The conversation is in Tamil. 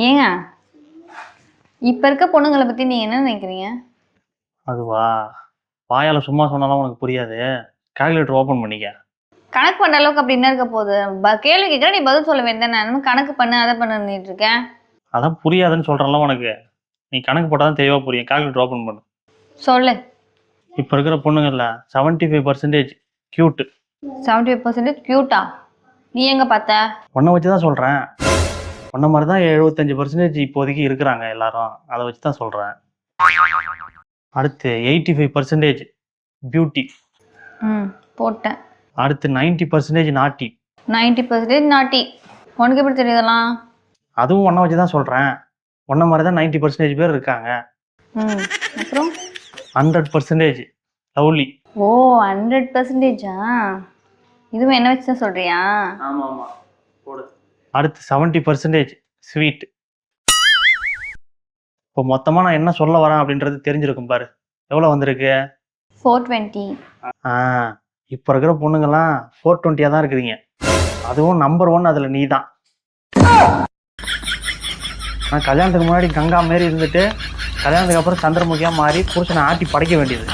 ஏங்க இப்ப இருக்க பொண்ணுங்களை பத்தி நீங்க என்ன நினைக்கிறீங்க? அதுவா? வாயால் சும்மா சொன்னாலும் உனக்கு புரியாது. கால்குலேட்டர் ஓப்பன் பண்ணிக்க. கணக்கு பண்ற அளவுக்கு அப்படி என்ன இருக்க போகுது? கேள்வி கேட்குற நீ பதில் சொல்ல வேண்டியது நான் கணக்கு பண்ணு அதை பண்ணிட்டு இருக்கேன். அதான் புரியாதுன்னு சொல்கிறேன்ல உனக்கு. நீ கணக்கு போட்டால் தான் தெளிவாக புரியும். கால்குலேட்டர் ஓப்பன் பண்ணு. சொல்லு. இப்போ இருக்கிற பொண்ணுங்கள்ல 75% க்யூட்டு. 75% கியூட்டா? நீ எங்க பார்த்த? உன்னை வச்சு தான் சொல்கிறேன். உன்ன மாதிரி தான் 75% இப்போதைக்கு இருக்கிறாங்க எல்லாரும். அதை வச்சு தான் சொல்கிறேன். அடுத்து 85% பியூட்டி. போட்டேன். அடுத்து 90% நாட்டி. 90% நாட்டி. உனக்கு எப்படி தெரியுதெல்லாம்? அதுவும் உன்னை வச்சு தான் சொல்கிறேன். உன்ன மாதிரி தான் 90% பேர் இருக்காங்க. அப்புறம் 100% லவ்லி. ஓ 100%ஆ? இதுவும் என்ன வச்சு தான் சொல்றியா? ஆமாம் ஆமாம் போடு. அடுத்து 70% ஸ்வீட். இப்போ மொத்தமாக நான் என்ன சொல்ல வரேன் அப்படின்றது தெரிஞ்சிருக்கும் பாரு. எவ்வளோ வந்திருக்கு? 420. இப்போ இருக்கிற பொண்ணுங்கெல்லாம் 420 தான் இருக்கிறீங்க. அதுவும் நம்பர் 1 அதில் நீ தான். நான் கல்யாணத்துக்கு முன்னாடி கங்கா மாரி இருந்துட்டு கல்யாணத்துக்கு அப்புறம் சந்திரமுகியாக மாறி புருஷனை ஆட்டி படைக்க வேண்டியது.